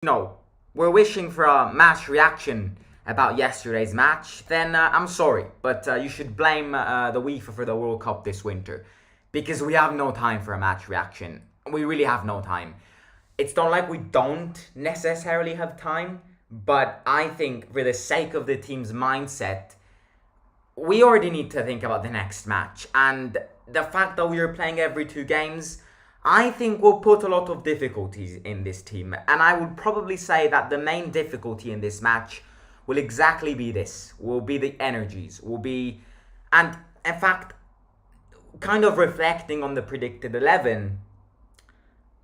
we're wishing for a match reaction about yesterday's match, then I'm sorry, but you should blame the UEFA for the World Cup this winter, because we have no time for a match reaction. We really have no time. It's not like we don't necessarily have time, but I think for the sake of the team's mindset, we already need to think about the next match. And the fact that we are playing every 2 games, I think will put a lot of difficulties in this team. And I would probably say that the main difficulty in this match will exactly be this. Will be the energies. And in fact, kind of reflecting on the predicted 11,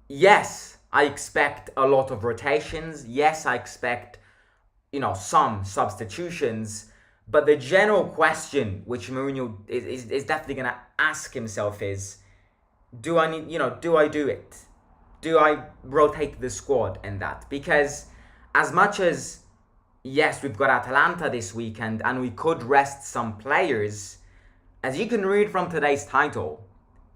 yes, I expect a lot of rotations. Yes, I expect, some substitutions. But the general question which Mourinho is definitely going to ask himself is, do I do it? Do I rotate the squad and that? Because as much as, yes, we've got Atalanta this weekend and we could rest some players, as you can read from today's title,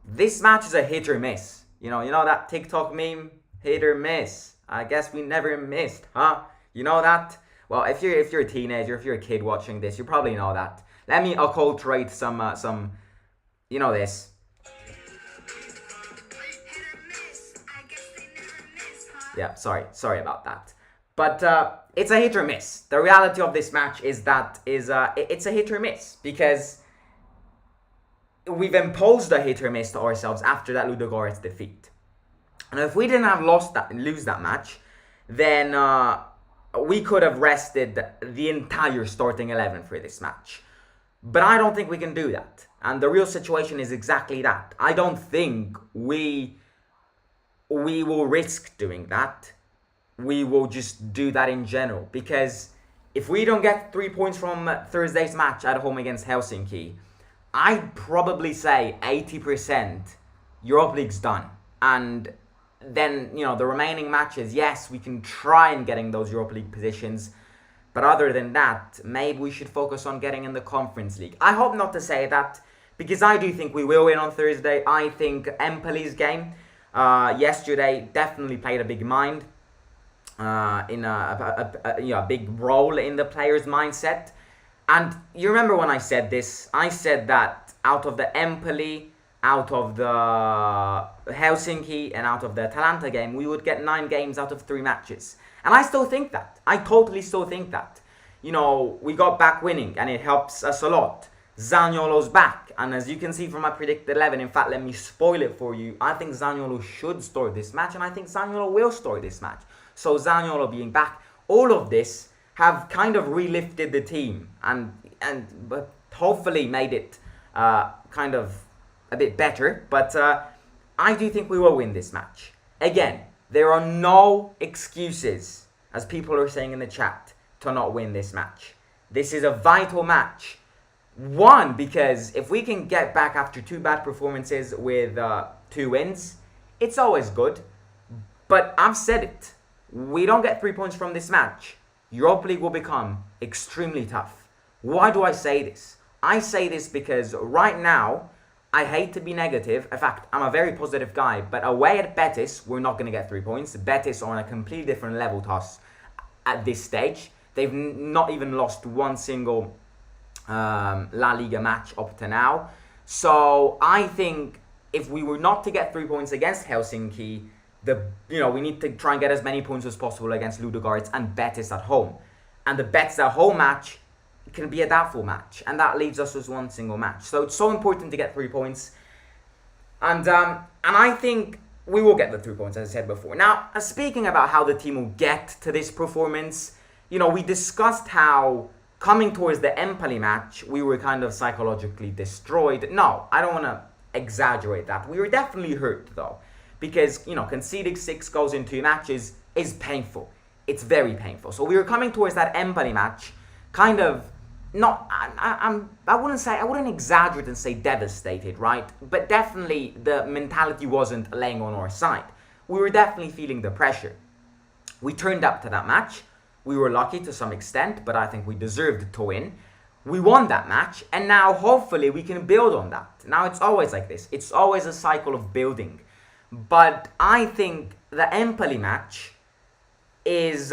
this match is a hit or miss. You know that TikTok meme? Hit or miss. I guess we never missed, huh? You know that? Well, if you're a teenager, if you're a kid watching this, you probably know that. Let me acculturate some this. Yeah, sorry about that. But it's a hit or miss. The reality of this match is that it's a hit or miss, because we've imposed a hit or miss to ourselves after that Ludogorets defeat. And if we didn't have lose that match, then we could have rested the entire starting 11 for this match. But I don't think we can do that. And the real situation is exactly that. I don't think we will risk doing that. We will just do that in general. Because if we don't get 3 points from Thursday's match at home against Helsinki, I'd probably say 80% Europa League's done. And then, the remaining matches, yes, we can try and getting those Europa League positions. But other than that, maybe we should focus on getting in the Conference League. I hope not to say that, because I do think we will win on Thursday. I think Empoli's game yesterday definitely played a big mind in a big role in the players' mindset. And you remember when I said this? I said that out of the Empoli, out of the Helsinki, and out of the Atalanta game, we would get 9 games out of 3 matches. And I still think that. I totally still think that. We got back winning, and it helps us a lot. Zaniolo's back, and as you can see from my predicted 11, in fact, let me spoil it for you. I think Zaniolo should start this match, and I think Zaniolo will start this match. So Zaniolo being back, all of this have kind of relifted the team, and hopefully made it kind of a bit better. But I do think we will win this match. Again, there are no excuses, as people are saying in the chat, to not win this match. This is a vital match. One, because if we can get back after 2 bad performances with 2 wins, it's always good. But I've said it. We don't get 3 points from this match, Europa League will become extremely tough. Why do I say this? I say this because right now, I hate to be negative. In fact, I'm a very positive guy. But away at Betis, we're not going to get 3 points. Betis are on a completely different level to us at this stage. They've not even lost one single La Liga match up to now. So I think if we were not to get 3 points against Helsinki, we need to try and get as many points as possible against Ludogorets and Betis at home. And the Betis at home match can be a doubtful match, and that leaves us with 1 single match. So it's so important to get 3 points, and I think we will get the 3 points, as I said before. Now, speaking about how the team will get to this performance, we discussed how coming towards the Empoli match, we were kind of psychologically destroyed. No, I don't want to exaggerate that. We were definitely hurt, though, because, conceding 6 goals in 2 matches is painful. It's very painful. So we were coming towards that Empoli match kind of I wouldn't exaggerate and say devastated, right? But definitely the mentality wasn't laying on our side. We were definitely feeling the pressure. We turned up to that match. We were lucky to some extent, but I think we deserved to win. We won that match, and now hopefully we can build on that. Now it's always like this. It's always a cycle of building. But I think the Empoli match is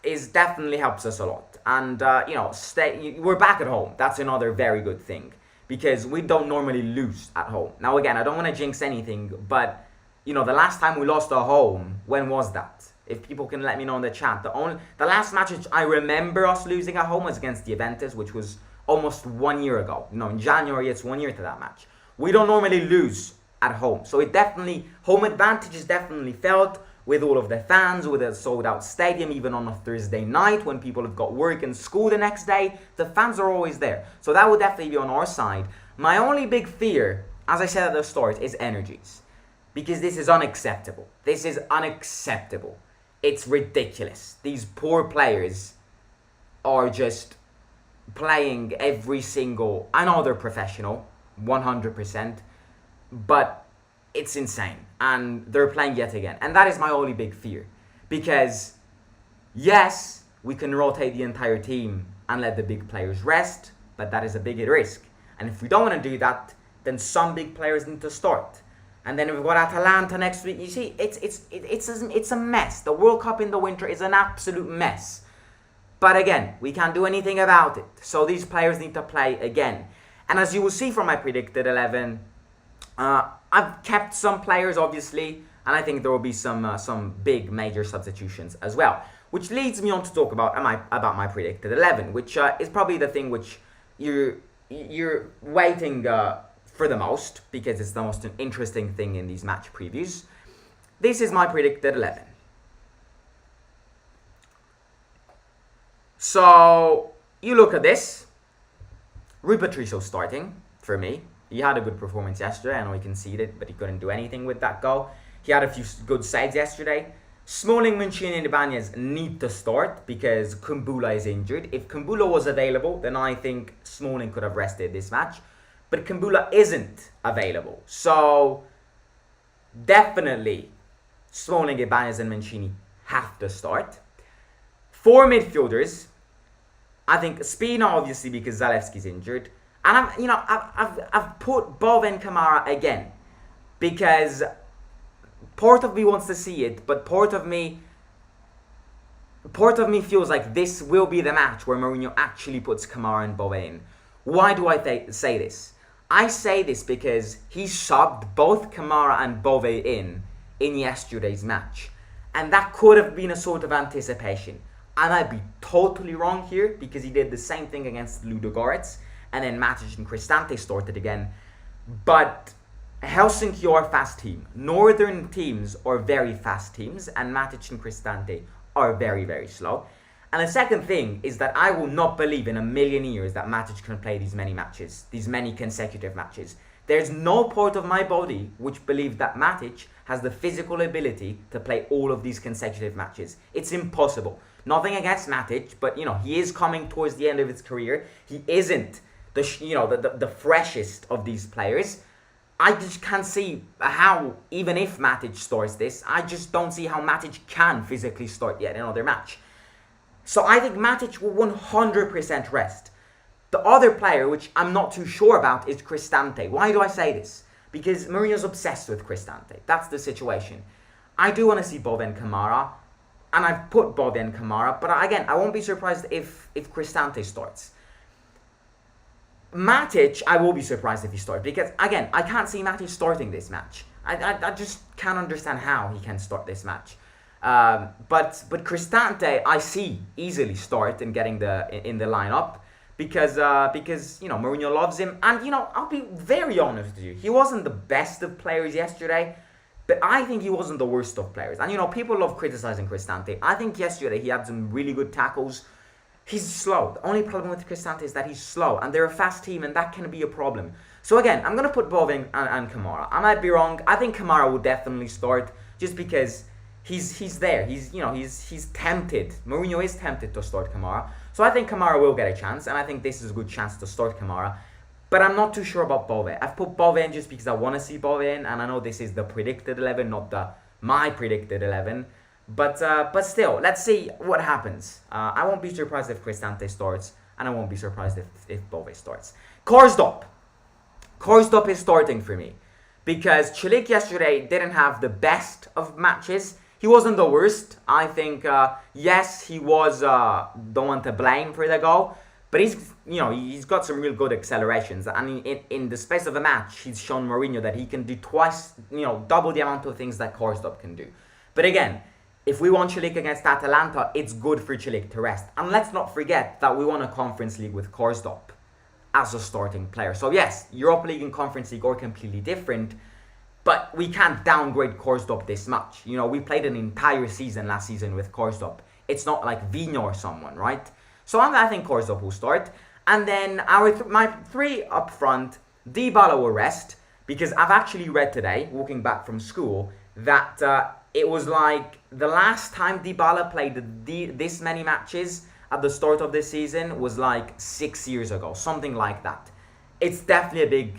is definitely helps us a lot. And we're back at home. That's another very good thing because we don't normally lose at home. Now again, I don't want to jinx anything, but the last time we lost at home, when was that? If people can let me know in the chat. The last match which I remember us losing at home was against the Juventus, which was almost 1 year ago. In January it's 1 year to that match. We don't normally lose at home, so home advantage is definitely felt with all of the fans, with a sold out stadium, even on a Thursday night when people have got work and school the next day. The fans are always there, so that would definitely be on our side. My only big fear, as I said at the start, is energies, because this is unacceptable. This is unacceptable. It's ridiculous. These poor players are just playing every single... I know they're professional, 100%, but it's insane. And they're playing yet again. And that is my only big fear. Because, yes, we can rotate the entire team and let the big players rest, but that is a big risk. And if we don't want to do that, then some big players need to start. And then we've got Atalanta next week. You see, it's a mess. The World Cup in the winter is an absolute mess. But again, we can't do anything about it. So these players need to play again. And as you will see from my predicted 11, I've kept some players, obviously. And I think there will be some big major substitutions as well. Which leads me on to talk about my predicted 11, which is probably the thing which you're waiting for the most, because it's the most interesting thing in these match previews. This is my predicted 11. So, you look at this. Rui Patricio starting, for me. He had a good performance yesterday. I know he conceded, but he couldn't do anything with that goal. He had a few good saves yesterday. Smalling, Mancini and Ibanez need to start because Kumbula is injured. If Kumbula was available, then I think Smalling could have rested this match. But Kumbula isn't available. So, definitely, Smalling, Ibanez and Mancini have to start. 4 midfielders. I think Spina, obviously, because Zalewski's injured. And I've put Bove and Kamara again. Because part of me wants to see it, but part of me feels like this will be the match where Mourinho actually puts Kamara and Bove in. Why do I say this? I say this because he subbed both Kamara and Bove in yesterday's match. And that could have been a sort of anticipation. I might be totally wrong here because he did the same thing against Ludogorets. And then Matic and Cristante started again. But Helsinki are a fast team. Northern teams are very fast teams. And Matic and Cristante are very, very slow. And the second thing is that I will not believe in a million years that Matic can play these many matches, these many consecutive matches. There's no part of my body which believes that Matic has the physical ability to play all of these consecutive matches. It's impossible. Nothing against Matic, but he is coming towards the end of his career. He isn't the freshest of these players. I just can't see how, even if Matic starts this, I just don't see how Matic can physically start yet another match. So I think Matic will 100% rest. The other player, which I'm not too sure about, is Cristante. Why do I say this? Because Mourinho's obsessed with Cristante. That's the situation. I do want to see Bove and Kamara, and I've put Bove and Kamara, but again, I won't be surprised if Cristante starts. Matic, I will be surprised if he starts, because again, I can't see Matic starting this match. I just can't understand how he can start this match. But Cristante, I see easily start in getting in the lineup because Mourinho loves him, and I'll be very honest with you, he wasn't the best of players yesterday, but I think he wasn't the worst of players. And people love criticizing Cristante. I think yesterday he had some really good tackles. He's slow. The only problem with Cristante is that he's slow, and they're a fast team, and that can be a problem. So again, I'm gonna put Bove and Kamara. I might be wrong. I think Kamara will definitely start just because he's there. He's tempted. Mourinho is tempted to start Kamara. So I think Kamara will get a chance, and I think this is a good chance to start Kamara. But I'm not too sure about Bove. I've put Bove in just because I want to see Bove in, and I know this is the predicted 11, not my predicted 11. But still, let's see what happens. I won't be surprised if Cristante starts, and I won't be surprised if Bove starts. Karsdorp is starting for me because Celik yesterday didn't have the best of matches. he wasn't the worst. I think, yes, he was the one to blame for the goal, but he's got some real good accelerations. And in the space of a match, he's shown Mourinho that he can do twice, double the amount of things that Korsdorp can do. But again, if we want Celik against Atalanta, it's good for Celik to rest. And let's not forget that we won a Conference League with Korsdorp as a starting player. So yes, Europa League and Conference League are completely different, but we can't downgrade Korsdorp this much. We played an entire season last season with Korsdorp. It's not like Vino or someone, right? So I think Korsdorp will start. And then my three up front, Dybala will rest, because I've actually read today, walking back from school, that it was like the last time Dybala played this many matches at the start of this season was like 6 years ago, something like that. It's definitely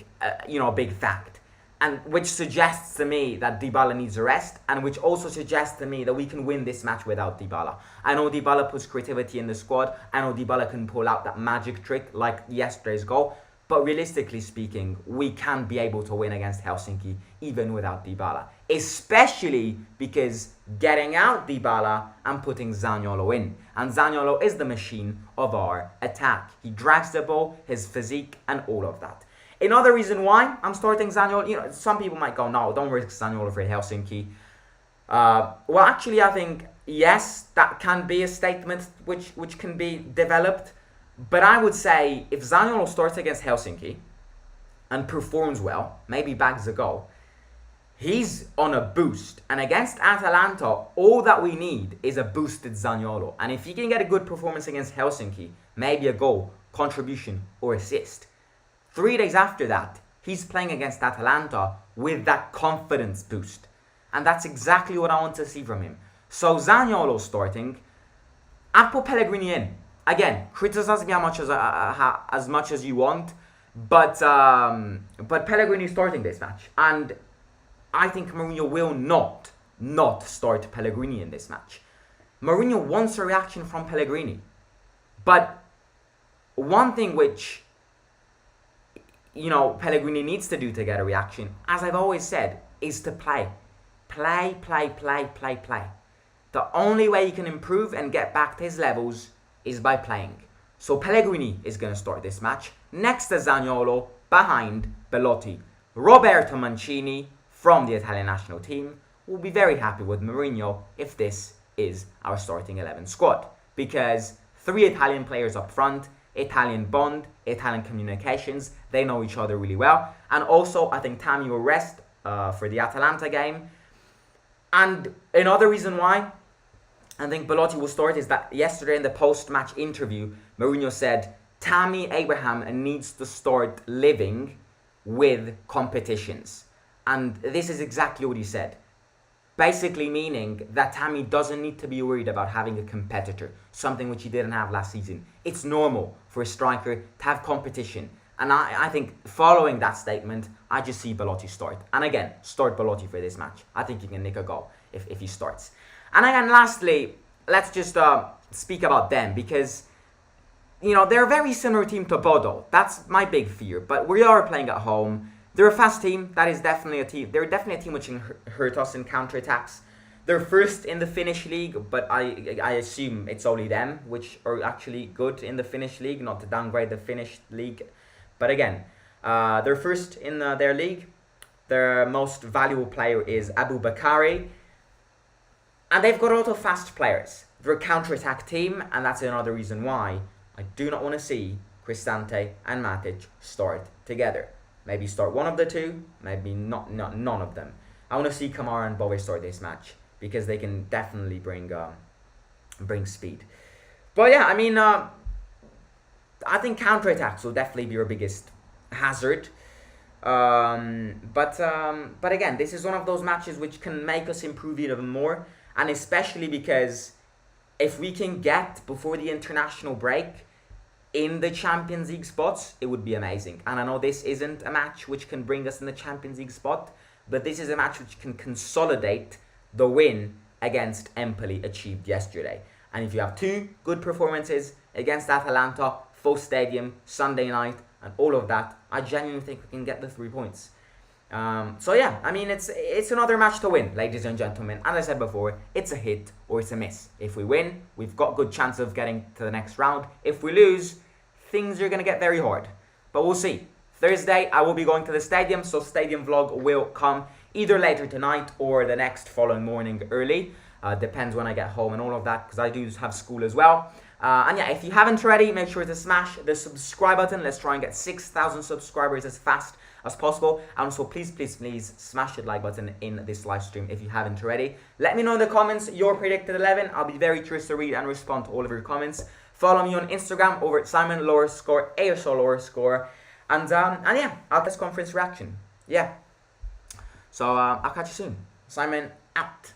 a big fact, and which suggests to me that Dybala needs a rest, and which also suggests to me that we can win this match without Dybala. I know Dybala puts creativity in the squad. I know Dybala can pull out that magic trick like yesterday's goal. But realistically speaking, we can be able to win against Helsinki even without Dybala. Especially because getting out Dybala and putting Zaniolo in. And Zaniolo is the machine of our attack. He drags the ball, his physique, and all of that. Another reason why I'm starting Zaniolo, some people might go, no, don't risk Zaniolo for Helsinki. Well, actually, I think, yes, that can be a statement which can be developed. But I would say if Zaniolo starts against Helsinki and performs well, maybe bags a goal, he's on a boost. And against Atalanta, all that we need is a boosted Zaniolo. And if he can get a good performance against Helsinki, maybe a goal, contribution, or assist, 3 days after that, he's playing against Atalanta with that confidence boost. And that's exactly what I want to see from him. So Zaniolo starting, I've put Pellegrini in. Again, criticize me as much as you want, but Pellegrini is starting this match, and I think Mourinho will not start Pellegrini in this match. Mourinho wants a reaction from Pellegrini, but one thing which Pellegrini needs to do to get a reaction, as I've always said, is to play. Play. The only way he can improve and get back to his levels is by playing. So Pellegrini is going to start this match. Next to Zaniolo, behind Belotti. Roberto Mancini from the Italian national team will be very happy with Mourinho if this is our starting 11 squad. Because 3 Italian players up front, Italian bond, Italian communications, they know each other really well. And also, I think Tammy will rest for the Atalanta game. And another reason why I think Belotti will start is that yesterday in the post-match interview, Mourinho said Tammy Abraham needs to start living with competitions. And this is exactly what he said. Basically meaning that Tammy doesn't need to be worried about having a competitor, something which he didn't have last season. It's normal for a striker to have competition. And I think following that statement, I just see Belotti start. And again, start Belotti for this match. I think he can nick a goal if he starts. And again, lastly, let's just speak about them because, they're a very similar team to Bodo. That's my big fear. But we are playing at home. They're a fast team. That is definitely a team. They're definitely a team which can hurt us in counterattacks. They're first in the Finnish league, but I assume it's only them which are actually good in the Finnish league, not to downgrade the Finnish league. But again, they're first in their league. Their most valuable player is Abu Bakari. And they've got a lot of fast players. They're a counter-attack team, and that's another reason why I do not want to see Cristante and Matic start together. Maybe start one of the two, maybe not none of them. I want to see Kamara and Bowie start this match because they can definitely bring speed. But yeah, I think counter-attacks will definitely be your biggest hazard. But again, this is one of those matches which can make us improve even more. And especially because if we can get, before the international break, in the Champions League spots, it would be amazing. And I know this isn't a match which can bring us in the Champions League spot, but this is a match which can consolidate the win against Empoli achieved yesterday. And if you have 2 good performances against Atalanta, full stadium, Sunday night, and all of that, I genuinely think we can get the 3 points. So yeah, I mean it's another match to win, ladies and gentlemen. As I said before, it's a hit or it's a miss. If we win, we've got good chance of getting to the next round. If we lose, things are gonna get very hard. But we'll see. Thursday, I will be going to the stadium, so stadium vlog will come either later tonight or the next following morning early. Depends when I get home and all of that, because I do have school as well. And yeah, if you haven't already, make sure to smash the subscribe button. Let's try and get 6,000 subscribers as fast as possible. And also, please smash the like button in this live stream if you haven't already. Let me know in the comments your predicted 11. I'll be very curious to read and respond to all of your comments. Follow me on Instagram over at Simon_ASO_. And yeah, I'll press conference reaction. Yeah. So I'll catch you soon. Simon out.